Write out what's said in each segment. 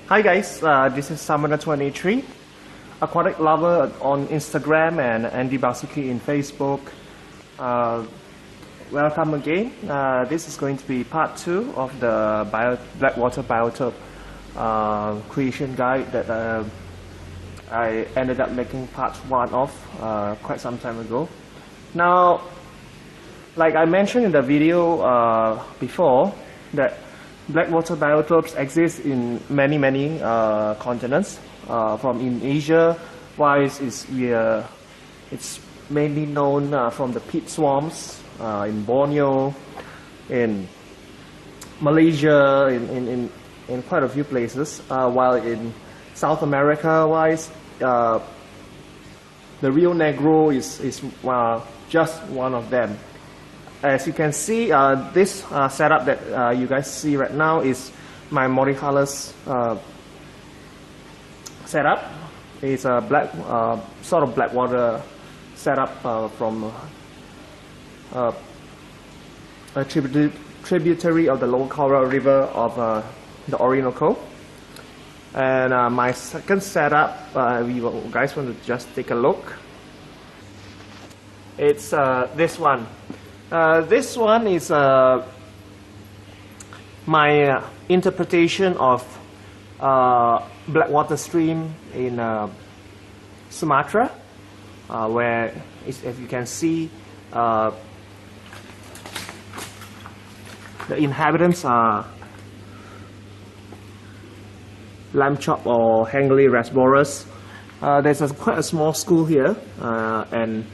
Hi guys, this is Samana23, aquatic lover on Instagram and Andy Basuki in Facebook. Welcome again. This is going to be part 2 of the Blackwater Biotope creation guide that I ended up making part 1 of quite some time ago. Now, like I mentioned in the video before, that Blackwater biotopes exist in many continents. From in Asia, wise it's mainly known from the peat swamps in Borneo, in Malaysia, in quite a few places. While in South America, wise the Rio Negro is just one of them. As you can see, this setup that you guys see right now is my Morihalis setup. It's a sort of blackwater setup from a tributary of the Lower Colorado River of the Orinoco. And my second setup, you guys want to just take a look. It's this one. This one is my interpretation of Blackwater stream in Sumatra, where, if you can see, the inhabitants are lamb chop or Hengli rasboras. There's quite a small school here, and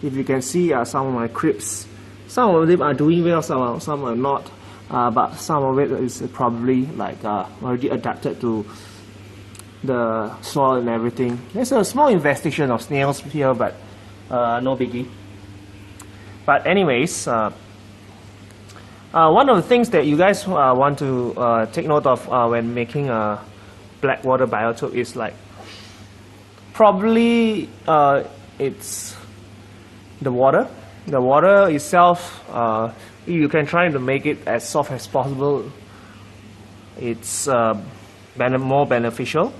if you can see some of my crypts, some of them are doing well, some are not, but some of it is probably like already adapted to the soil and everything. There's a small infestation of snails here, but no biggie. But anyways, one of the things that you guys want to take note of when making a Blackwater biotope is like probably it's the water. The water itself, you can try to make it as soft as possible. It's more beneficial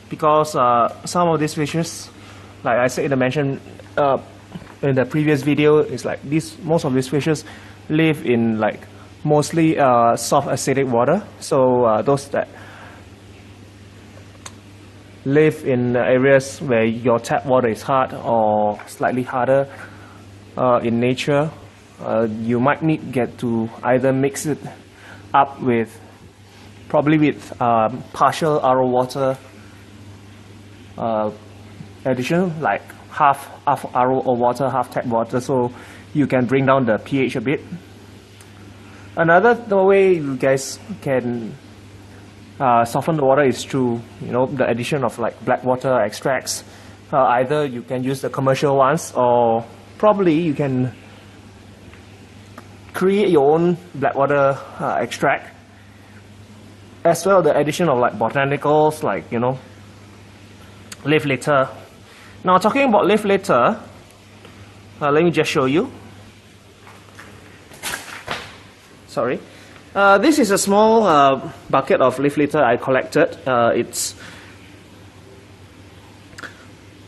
because some of these fishes, like I said, mentioned in the previous video, is like most of these fishes live in like mostly soft acidic water. So those that live in areas where your tap water is hard or slightly harder in nature, you might get to either mix it up with partial RO water addition, like half RO water, half tap water, so you can bring down the pH a bit. Another way you guys can soften the water is through the addition of like Blackwater extracts. Either you can use the commercial ones, or probably you can create your own Blackwater extract, as well the addition of like botanicals, like leaf litter. Now talking about leaf litter, let me just show you. Sorry. This is a small bucket of leaf litter I collected. It's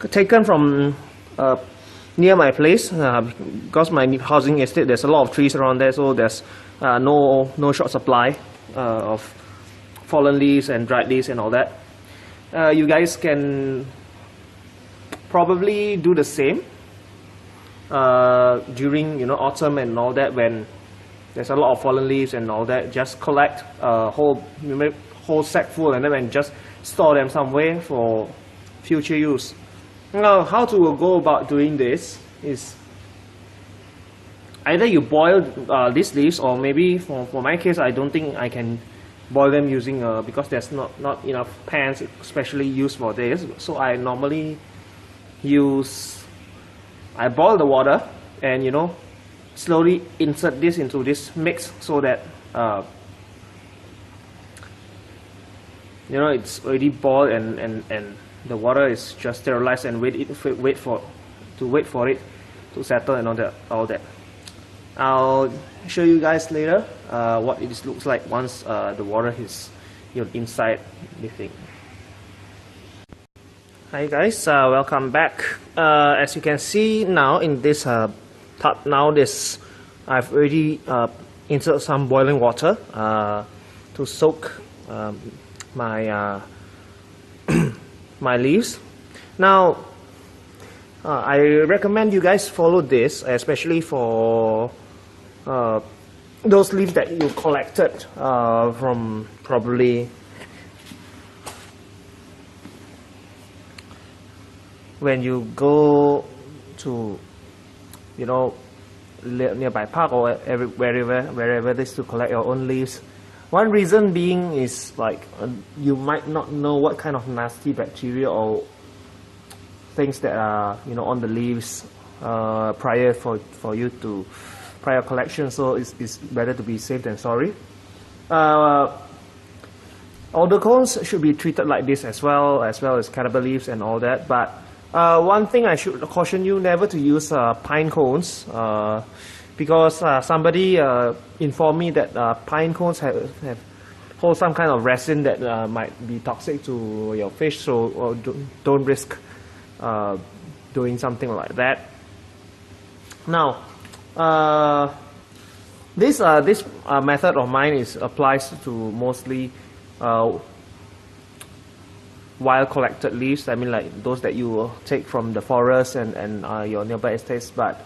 taken from near my place, because my housing estate, there's a lot of trees around there, so there's no short supply of fallen leaves and dried leaves and all that. You guys can probably do the same during autumn and all that, when there's a lot of fallen leaves and all that. Just collect a whole sack full and then just store them somewhere for future use. Now, how to go about doing this is either you boil these leaves, or maybe for my case, I don't think I can boil them using because there's not enough pans especially used for this. So I normally I boil the water and slowly insert this into this mix, so that it's already boiled and the water is just sterilized, and wait for it to settle and all that. I'll show you guys later what it looks like once the water is inside the thing. Hi guys, welcome back. As you can see now in this tub, I've already inserted some boiling water to soak my my leaves. Now I recommend you guys follow this, especially for those leaves that you collected from probably when you go to, you know, nearby park or wherever it is to collect your own leaves. One reason being is like you might not know what kind of nasty bacteria or things that are, you know, on the leaves prior collection, so it's better to be safe than sorry. All the cones should be treated like this as well as cannabis leaves and all that, but one thing I should caution you, never to use pine cones, because somebody informed me that pine cones hold some kind of resin that might be toxic to your fish, so don't risk doing something like that. Now, this method of mine applies to mostly wild collected leaves. I mean, like those that you take from the forest and your nearby estates. But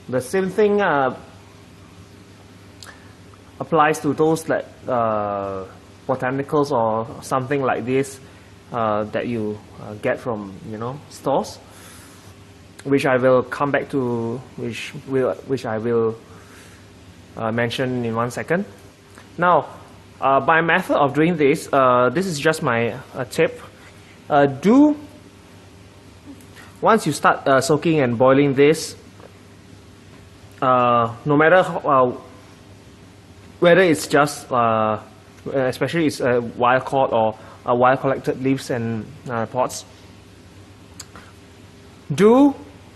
the same thing applies to those like botanicals or something like this that you get from, you know, stores, which I will come back to, which I will mention in 1 second. Now, by method of doing this, this is just my tip. Once you start soaking and boiling this, no matter whether it's just, especially it's wild caught or wild collected leaves and pods,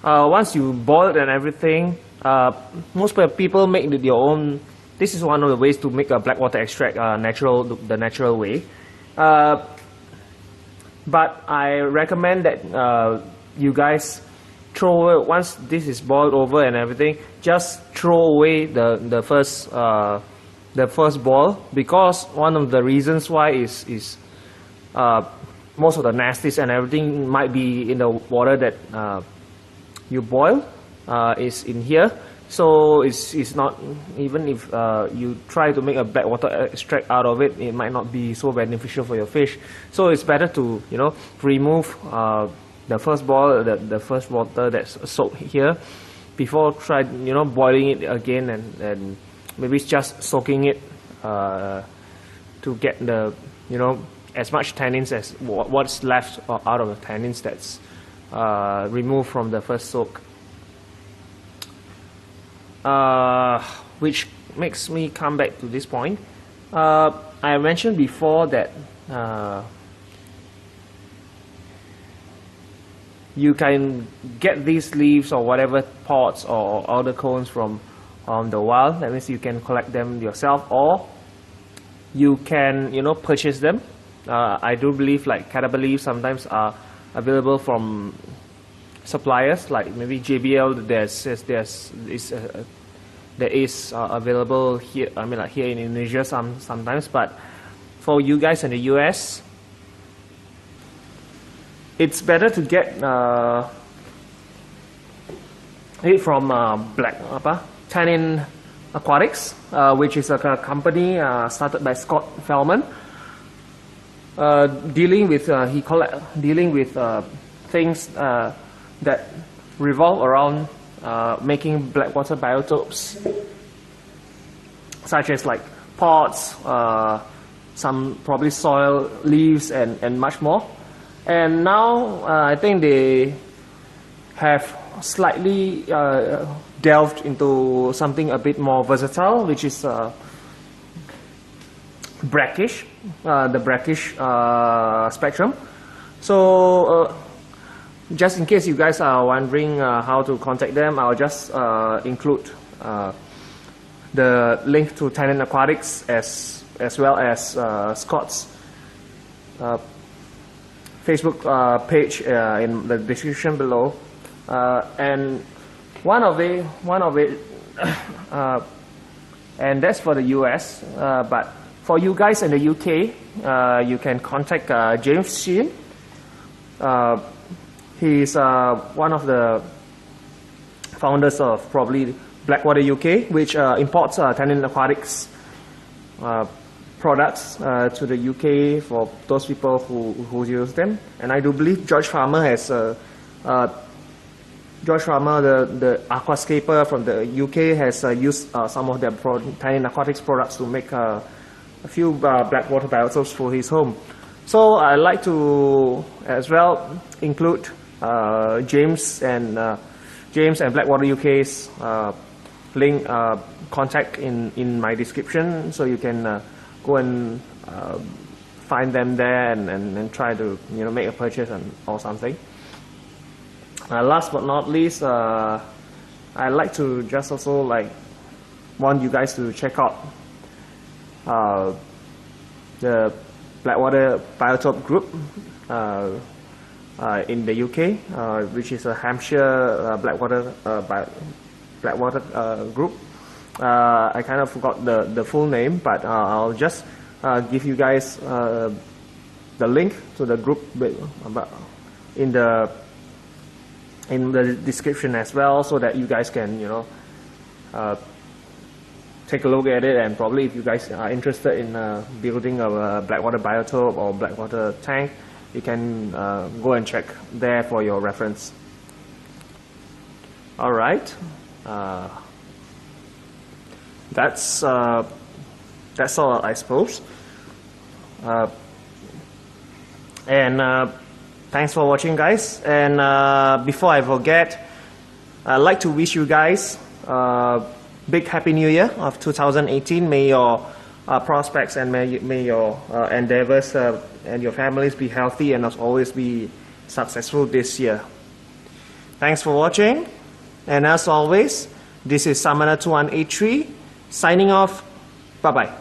once you boil it and everything, most people make their own. This is one of the ways to make a Blackwater extract the natural way. But I recommend that you guys throw away, once this is boiled over and everything, just throw away the first boil, because one of the reasons why is most of the nasties and everything might be in the water that you boil, is in here. So it's not, even if you try to make a Blackwater extract out of it, it might not be so beneficial for your fish. So it's better to, you know, remove the first boil, the first water that's soaked here, before you know, boiling it again and maybe it's just soaking it to get the, you know, as much tannins as what's left out of the tannins that's removed from the first soak. Which makes me come back to this point. I mentioned before that you can get these leaves or whatever pods or other cones from the wild. That means you can collect them yourself, or you can, you know, purchase them. I do believe like cannabis leaves sometimes are available from suppliers, like maybe JBL. There is available here. I mean, like here in Indonesia sometimes, but for you guys in the US, it's better to get it from Tannin Aquatics, which is a company started by Scott Fellman, dealing with things that revolve around making Blackwater biotopes, such as like pots, some probably soil, leaves, and much more. And now I think they have slightly delved into something a bit more versatile, which is brackish, the brackish spectrum. So just in case you guys are wondering how to contact them, I'll just include the link to Tannin Aquatics as as well as Scott's Facebook page in the description below, and one of it, and that's for the US. But for you guys in the UK, you can contact James Sheen. He's one of the founders of probably Blackwater UK, which imports tannin aquatics products to the UK for those people who use them. And I do believe George Farmer has George Farmer, the aquascaper from the UK, has used some of their tannin aquatics products to make a few Blackwater biotopes for his home. So I like to as well include James and Blackwater UK's link contact in my description, so you can go and find them there and try to make a purchase or something. Last but not least, I like to just also want you guys to check out the Blackwater Biotope group in the UK, which is a Hampshire Blackwater group. I kind of forgot the full name, but I'll just give you guys the link to the group in the description as well, so that you guys can take a look at it, and probably if you guys are interested in building a Blackwater biotope or Blackwater tank, you can go and check there for your reference. All right, that's all, I suppose. Thanks for watching, guys. And before I forget, I'd like to wish you guys big Happy New Year of 2018. May your prospects and may your endeavors and your families be healthy and always be successful this year. Thanks for watching, and as always, this is Summoner 2183 signing off. Bye bye.